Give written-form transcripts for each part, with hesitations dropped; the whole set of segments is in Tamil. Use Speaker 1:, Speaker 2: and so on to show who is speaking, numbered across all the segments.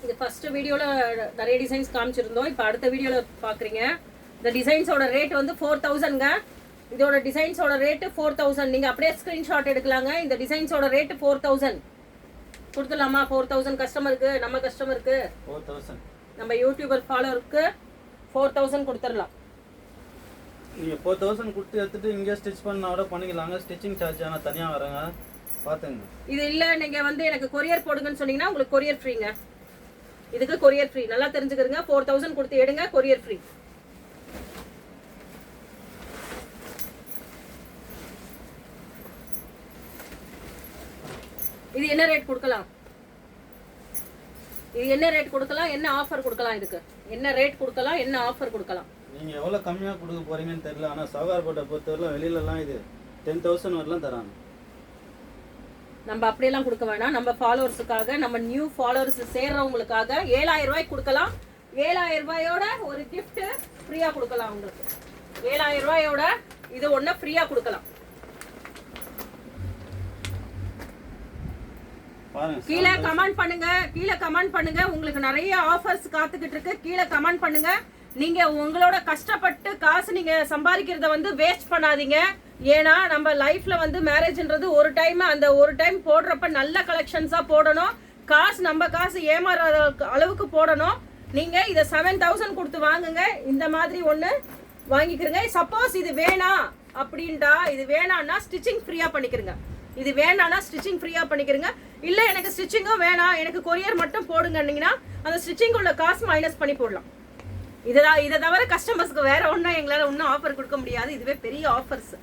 Speaker 1: இது ஃபர்ஸ்ட் வீடியோவில் நிறைய டிசைன்ஸ் காமிச்சிருந்தோம். இப்போ அடுத்த வீடியோவில் பார்க்குறீங்க. இந்த டிசைன்ஸோட ரேட் வந்து 4000ங்க. இதோட டிசைன்ஸோட ரேட்டு 4000. நீங்கள் அப்படியே ஸ்க்ரீன்ஷாட் எடுக்கலாங்க. இந்த டிசைன்ஸோட ரேட்டு 4000 கொடுத்துடலாமா? 4000 கஸ்டமருக்கு, நம்ம கஸ்டமருக்கு
Speaker 2: 4000,
Speaker 1: நம்ம யூடியூபர் ஃபாலோவருக்கு 4000 கொடுத்துடலாம்.
Speaker 2: நீங்கள் 4000 கொடுத்து எடுத்துட்டு இங்கே ஸ்டிச் பண்ணால் கூட பண்ணிக்கலாங்க. ஸ்டிச்சிங் சார்ஜ் ஆனால் தனியாக வரங்க, பார்த்துங்க.
Speaker 1: இது இல்லை, நீங்கள் வந்து எனக்கு கொரியர் போடுங்கன்னு சொன்னீங்கன்னா உங்களுக்கு கொரியர் ஃப்ரீங்க. இதுக்கு கொரியர் ஃப்ரீ, நல்லா தெரிஞ்சுக்கிறங்க. 4000 கொடுத்து எடுங்க, கொரியர் ஃப்ரீ. இது என்ன ரேட் கொடுக்கலாம்? இது என்ன ரேட் கொடுக்கலாம்? என்ன ஆஃபர் கொடுக்கலாம்? இதுக்கு என்ன ரேட் கொடுக்கலாம்? என்ன ஆஃபர் கொடுக்கலாம்?
Speaker 2: நீங்கள் எவ்வளோ கம்மியாக கொடுக்க போகிறீங்கன்னு தெரியல. ஆனால் சவார்பேட்டை பொறுத்தவரைலாம் வெளியிலலாம் இது 10,000 வரலாம் தராங்க.
Speaker 1: நம்ம அப்படியெல்லாம் கொடுக்க வேணாம். நம்ம ஃபாலோவர்ஸுக்காக, நம்ம நியூ ஃபாலோவர்ஸ் சேர்றவங்களுக்காக 7000 ரூபாய்க்கு கொடுக்கலாம். 7000 ரூபாயோட ஒரு கிஃப்ட் ஃப்ரீயாக கொடுக்கலாம் உங்களுக்கு. 7000 ரூபாயோட இது ஒன்று ஃப்ரீயாக கொடுக்கலாம். கீழே கமெண்ட் பண்ணுங்க, கீழே கமெண்ட் பண்ணுங்க. உங்களுக்கு நிறைய ஆஃபர்ஸ் காத்துக்கிட்டு இருக்கு. கீழே கமெண்ட் பண்ணுங்க. நீங்க உங்களோட கஷ்டப்பட்டு காசு நீங்க சம்பாதிக்கிறத வந்து வேஸ்ட் பண்ணாதீங்க. ஏன்னா நம்ம லைஃப்ல வந்து மேரேஜ்ன்றது ஒரு டைம், அந்த ஒரு டைம் போடுறப்ப நல்ல கலெக்ஷன்ஸா போடணும். காசு நம்ம காசு ஏமாறாத அளவுக்கு போடணும். நீங்க இதை 7000 கொடுத்து வாங்குங்க. இந்த மாதிரி ஒன்று வாங்கிக்கிறங்க. சப்போஸ் இது வேணாம் அப்படின்ட்டா, இது வேணான்னா ஸ்டிச்சிங் ஃப்ரீயா பண்ணிக்கிறங்க. இது வேணான்னா ஸ்டிச்சிங் ஃப்ரீயா பண்ணிக்கிறங்க. இல்லை எனக்கு ஸ்டிச்சிங்கும் வேணாம், எனக்கு கொரியர் மட்டும் போடுங்கன்னீங்கன்னா அந்த ஸ்டிச்சிங் உள்ள காசு மைனஸ் பண்ணி போடலாம். இதை தவிர கஸ்டமர்ஸ்க்கு வேற ஒன்றும் எங்களால் ஒன்றும் ஆஃபர் கொடுக்க முடியாது. இதுவே பெரிய ஆஃபர்ஸ்.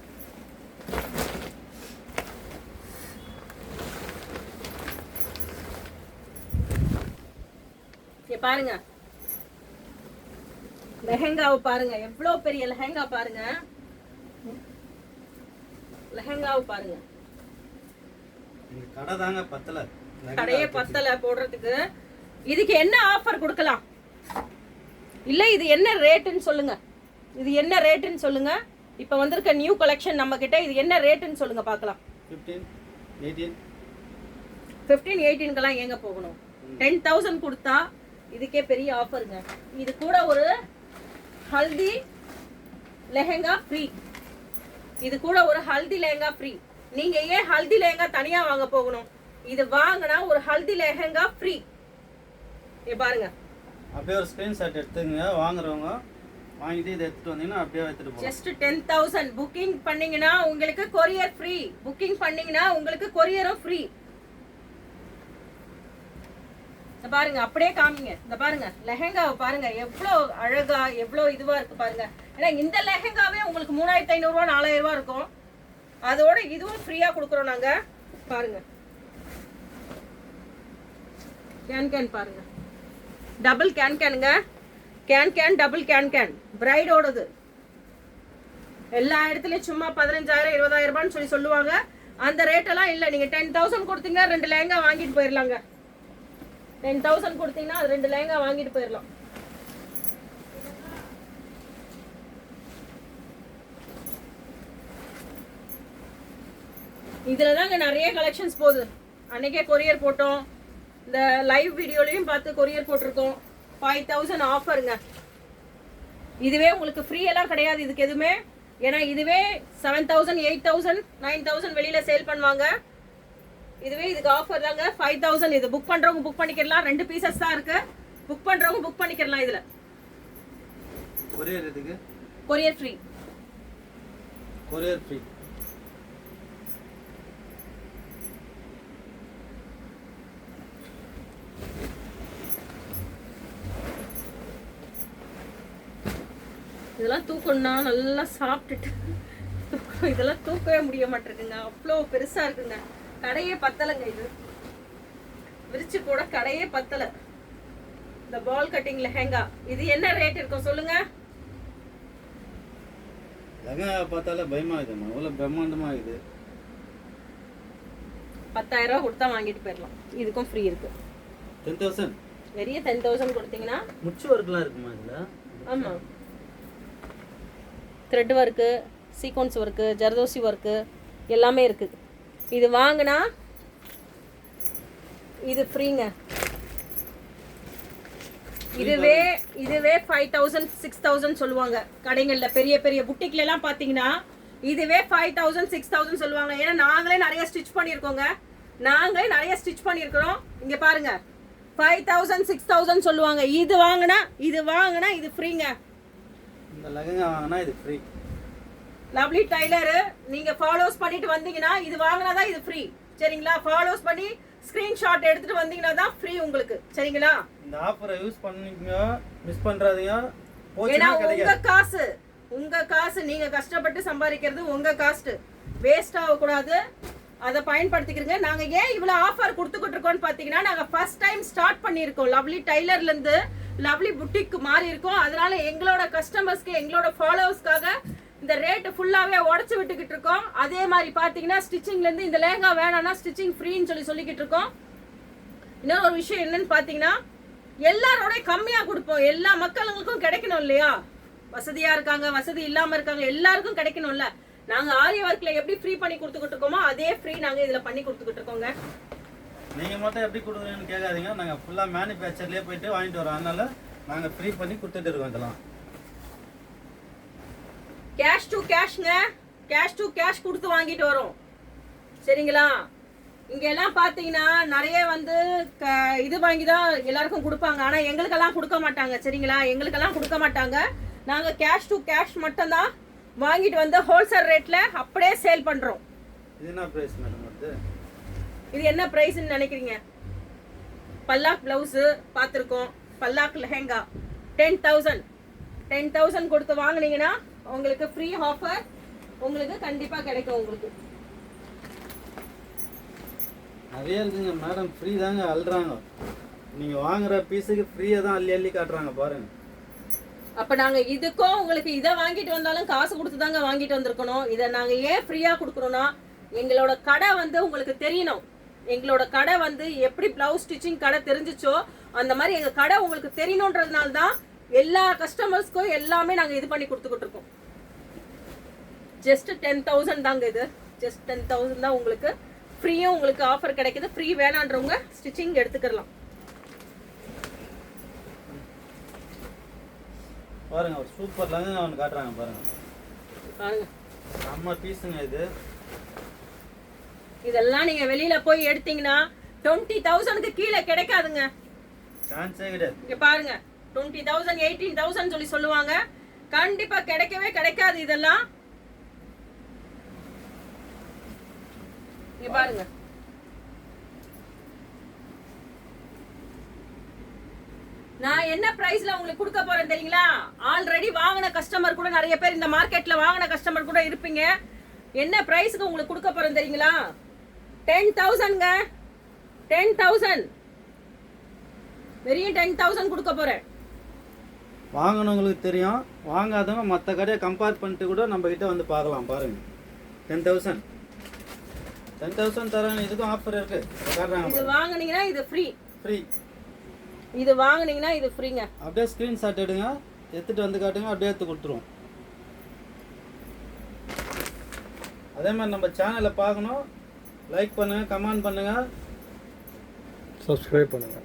Speaker 1: பாருங்க, லெஹெங்காவை பாருங்க, எவ்வளவு பெரிய லெஹெங்கா பாருங்க. லெஹெங்காவை பாருங்க,
Speaker 2: கடை தாங்க பத்தல,
Speaker 1: கடையே பத்தல போடுறதுக்கு. இதுக்கு என்ன ஆஃபர் கொடுக்கலாம்? இல்ல இது என்ன ரேட்டுன்னு சொல்லுங்க. இது என்ன ரேட்டுன்னு சொல்லுங்க. இப்ப வந்திருக்க நியூ கலெக்ஷன் நம்ம கிட்ட, இது என்ன ரேட்டுன்னு சொல்லுங்க பார்க்கலாம்.
Speaker 2: 15,
Speaker 1: 18 எங்க போகணும்? 10,000 கொடுத்தா இதுக்கே பெரிய ஆஃபருங்க. இது கூட ஒரு ஹல்தி லெஹெங்கா ஃப்ரீ. இது கூட ஒரு ஹல்தி லெஹெங்கா ஃப்ரீ. நீங்க ஏன் ஹல்தி லெஹெங்கா தனியா வாங்க போகணும்? இது வாங்கினா ஒரு ஹல்தி லெஹெங்கா ஃப்ரீ. பாருங்க,
Speaker 2: அப்படியே ஒரு ஸ்கிரீன்ஷாட் எடுத்துங்க. வாங்குறவங்க வாங்கிட்டு இதை எடுத்துட்டு வந்தீங்கன்னா அப்படியே எடுத்துட்டு போங்க.
Speaker 1: ஜஸ்ட் 10,000 புக்கிங் பண்ணீங்கன்னா உங்களுக்கு கொரியர் ஃப்ரீ. புக்கிங் பண்ணீங்கன்னா உங்களுக்கு கொரியரும் ஃப்ரீ. இந்த பாருங்க, அப்படியே காமிங்க. இந்த பாருங்க லெஹெங்காவை பாருங்க, எவ்வளோ அழகா எவ்வளோ இதுவா இருக்கு பாருங்க. ஏன்னா இந்த லெஹெங்காவே உங்களுக்கு 3500 ரூபா 4000 ரூபா இருக்கும். அதோட இதுவும் ஃப்ரீயா கொடுக்குறோம் நாங்க. பாருங்க கேன் பாருங்க, டபுள் கேனுங்க. கேன் டபுள் கேன் பிரைடோடது. எல்லா இடத்துலயும் சும்மா 15,000 20,000 ரூபான்னு சொல்லி சொல்லுவாங்க. அந்த ரேட்டெல்லாம் இல்லை. நீங்க 10,000 கொடுத்தீங்கன்னா 2 லெஹங்கா வாங்கிட்டு போயிடலாங்க. 10,000 கொடுத்தீங்கன்னா 2 லெஹங்கா வாங்கிட்டு போயிடலாம். இதுல தாங்க நிறைய கலெக்ஷன்ஸ் போகுது. அன்னைக்கே கொரியர் போட்டோம். இந்த லைவ் வீடியோலையும் பார்த்து கொரியர் போட்டிருக்கோம். 5,000 ஆஃபருங்க. இதுவே உங்களுக்கு ஃப்ரீ எல்லாம் கிடையாது இதுக்கு எதுவுமே. ஏன்னா இதுவே 7,000 8,000 9,000 வெளியில சேல் பண்ணுவாங்க. இதுவே இதுக்கு ஆஃபர் தாங்க 5,000. இது புக் பண்றவங்க புக் பண்ணிக்கலாம். 2 பீசஸ் தான் இருக்கு. புக் பண்றவங்க புக் பண்ணிக்கலாம். இதுல
Speaker 2: கொரியர் எதுக்கு?
Speaker 1: Courier free.
Speaker 2: Courier free.
Speaker 1: இதெல்லாம் தூக்கணும்னா நல்லா சாப்பிட்டுட்டு இதெல்லாம் தூக்கவே முடிய மாட்டேங்குங்க. அவ்வளோ பெருசா இருக்குங்க. கடையே பத்தலைங்க. இது விரிச்சு கூட கடையே பத்தலை. இந்த பால் கட்டிங் லெஹெங்கா இது என்ன ரேட் இருக்கும் சொல்லுங்க?
Speaker 2: லெஹெங்கா பார்த்தாலே பயமா இருக்குமா? அவ்வளவு பிரம்மாண்டமா இருக்குது.
Speaker 1: 10,000 ரூபாய் கொடுத்தா வாங்கிட்டு போயிடலாம். இதுக்கும் ஃப்ரீ இருக்கு.
Speaker 2: 10,000
Speaker 1: வெறிய 10,000 கொடுத்தீங்கன்னா
Speaker 2: முச்சு ஒர்க்லாம் இருக்குமா இதுல?
Speaker 1: ஆமா, thread work, sequence work, zardozi work எல்லாமே இருக்குது. இது வாங்கினா இது ஃப்ரீங்க. இதுவே 5000 6000 சொல்லுவாங்க கடைகள்ல, பெரிய பெரிய புட்டிக்ல எல்லாம் பாத்தீங்கன்னா இதுவே 5000 6000 சொல்லுவாங்க. ஏன்னா நாங்களே நிறைய ஸ்டிச் பண்ணியிருக்கிறோம். இங்க பாருங்க 5000 6000 சொல்லுவாங்க. இது வாங்கினா இது ஃப்ரீங்க.
Speaker 2: இந்த லெஹங்கா வாங்கினா இது ஃப்ரீ.
Speaker 1: லவ்லி டைலர் நீங்க ஃபாலோஸ் பண்ணிட்டு வந்தீங்கன்னா இது வாங்கினாதான் இது ஃப்ரீ. சரிங்களா? ஃபாலோஸ் பண்ணி ஸ்கிரீன்ஷாட் எடுத்துட்டு வந்தீங்கன்னா தான் ஃப்ரீ உங்களுக்கு. சரிங்களா?
Speaker 2: இந்த ஆஃபரை யூஸ் பண்ணீங்க, மிஸ் பண்றாதீங்க.
Speaker 1: ஏன்னா உங்க காசு நீங்க கஷ்டப்பட்டு சம்பாதிக்கிறது உங்க காஸ்ட் வேஸ்ட் ஆக கூடாது. அதை பயன்படுத்திக்கிறீங்க. நாங்க ஏன் இவ்வளவு ஆஃபர் கொடுத்துக்கிட்டு இருக்கோம்னு பாத்தீங்கன்னா, நாங்க ஃபர்ஸ்ட் டைம் ஸ்டார்ட் பண்ணியிருக்கோம். லவ்லி டைலர்ல இருந்து லவ்லி புட்டிக் மாறி இருக்கோம். அதனால எங்களோட கஸ்டமர்ஸ்க்கு, எங்களோட ஃபாலோவர்ஸ்க்காக இந்த ரேட் ஃபுல்லாவே உடச்சு விட்டுக்கிட்டு இருக்கோம். அதே மாதிரி பாத்தீங்கன்னா ஸ்டிச்சிங்ல இருந்து இந்த லேங்கா வேணாம்னா ஸ்டிச்சிங் ஃப்ரீன்னு சொல்லிக்கிட்டு இருக்கோம். இன்னொரு விஷயம் என்னன்னு பாத்தீங்கன்னா, எல்லாரோட கம்மியா கொடுப்போம். எல்லா மக்களுக்கும் கிடைக்கணும் இல்லையா? வசதியா இருக்காங்க, வசதி இல்லாம இருக்காங்க, எல்லாருக்கும் கிடைக்கணும்ல. நாங்க ஆரி ஒர்க்ல எப்படி ஃப்ரீ பண்ணி கொடுத்துக்கிட்டு இருக்கோமோ அதே ஃப்ரீ நாங்க இதுல பண்ணி கொடுத்துக்கிட்டு இருக்கோங்க.
Speaker 2: நீங்க மட்டும் எப்படி கொடுக்குறீங்கன்னு கேட்காதீங்க. நாங்க ஃபுல்லா மேனுஃபேக்சர்லயே போயிட்டு வாங்கிட்டு வரோம். அதனால நாங்க ஃப்ரீ பண்ணி கொடுத்துட்டு இருக்கோம். இதெல்லாம்
Speaker 1: கேஷ் டு கேஷ்ங்க. கேஷ் டு கேஷ் கொடுத்து வாங்கிட்டு வரோம். சரிங்களா? இங்க எல்லாம் பாத்தீங்கன்னா நிறைய இது வாங்கி தான் எல்லாருக்கும் கொடுப்பாங்க. ஆனா எங்களுக்கெல்லாம் கொடுக்க மாட்டாங்க. சரிங்களா? எங்களுக்கெல்லாம் கொடுக்க மாட்டாங்க. நாங்க கேஷ் டு கேஷ் மட்டும் தான் வாங்கிட்டு வந்து ஹோல்சேல் ரேட்ல அப்படியே சேல் பண்றோம்.
Speaker 2: இது என்ன பிரைஸ் மேடம்?
Speaker 1: இது என்ன பிரைஸ்னு நினைக்கிறீங்க? பல்லாக் பிளவுஸ் பார்த்துருக்கோம், பல்லாக் லெஹங்கா 10,000 கொடுத்து வாங்குனீங்கன்னா உங்களுக்கு ஃப்ரீ ஆஃபர் உங்களுக்கு கண்டிப்பா கிடைக்கும். உங்களுக்கு
Speaker 2: நிறைய இருக்குங்க மேடம். ஃப்ரீ தாங்க அள்ளுறாங்க. நீங்க வாங்குற பீஸுக்கு ஃப்ரீயா தான் அள்ளி காட்டுறாங்க பாருங்க.
Speaker 1: அப்ப நாங்க இதுக்கும் உங்களுக்கு இதை வாங்கிட்டு வந்தாலும் காசு கொடுத்து தாங்க வாங்கிட்டு வந்திருக்கணும். இதை நாங்க ஏன் ஃப்ரீயா கொடுக்குறோம்னா, எங்களோட கடை உங்களுக்கு தெரியணும். எங்களோட கடை எப்படி பிளவுஸ் ஸ்டிச்சிங் கடை தெரிஞ்சிச்சோ அந்த மாதிரி எங்க கடை உங்களுக்கு தெரியணுன்றதுனால தான் எல்லா கஸ்டமர்ஸ்க்கும் எல்லாமே நாங்க இது பண்ணி கொடுத்துக்கிட்டு இருக்கோம். ஜஸ்ட் 10,000 தாங்க. இது ஜஸ்ட் 10,000 தான் உங்களுக்கு ஃப்ரீயும் உங்களுக்கு ஆஃபர் கிடைக்குது. ஃப்ரீ வேணான்றவங்க ஸ்டிச்சிங் எடுத்துக்கலாம்.
Speaker 2: பாருங்க ஒரு சூப்பர் லெஹங்கா ஒன்று காட்டுறாங்க பாருங்க. செம்ம பீஸுங்க இது.
Speaker 1: இதெல்லாம் நீங்க வெளியில போய் எடுத்தீங்கன்னா 20,000க்கு கீழே கிடைக்காதுங்க.
Speaker 2: சான்ஸே கிடையாது.
Speaker 1: இங்க பாருங்க 20,000 18,000 சொல்லுவாங்க. கண்டிப்பா கிடைக்கவே கிடைக்காது. இதெல்லாம் இங்க பாருங்க. நான் என்ன பிரைஸ்ல உங்களுக்கு கொடுக்க போறேன் தெரியுங்களா? ஆல்ரெடி வாங்கின கஸ்டமர் கூட நிறைய பேர் இந்த மார்க்கெட்ல வாங்கின கஸ்டமர் கூட இருப்பீங்க. என்ன பிரைஸ்க்கு உங்களுக்கு கொடுக்க போறேன் தெரியுங்களா? 10,000ங்க. 10,000 வெறும் 10,000 கொடுக்க போறேன்.
Speaker 2: வாங்கினவங்களுக்கு தெரியும். வாங்காதவங்க மற்ற கடையை கம்பேர் பண்ணிட்டு கூட நம்ம கிட்ட வந்து பார்க்கலாம். பாருங்க 10,000 தராங்க. இதுக்கும் ஆஃபர் இருக்கு.
Speaker 1: இது வாங்குனீங்கன்னா இது ஃப்ரீ. இது வாங்குனீங்கன்னா இது ஃப்ரீங்க.
Speaker 2: அப்படியே ஸ்கிரீன்ஷாட் எடுங்க, எடுத்துட்டு வந்து காட்டுங்க, அப்படியே எடுத்து கொடுத்துருவோம். அதே மாதிரி நம்ம சேனலை பார்க்கணும், லைக் பண்ணுங்க, கமெண்ட் பண்ணுங்க,
Speaker 3: சப்ஸ்கிரைப் பண்ணுங்க.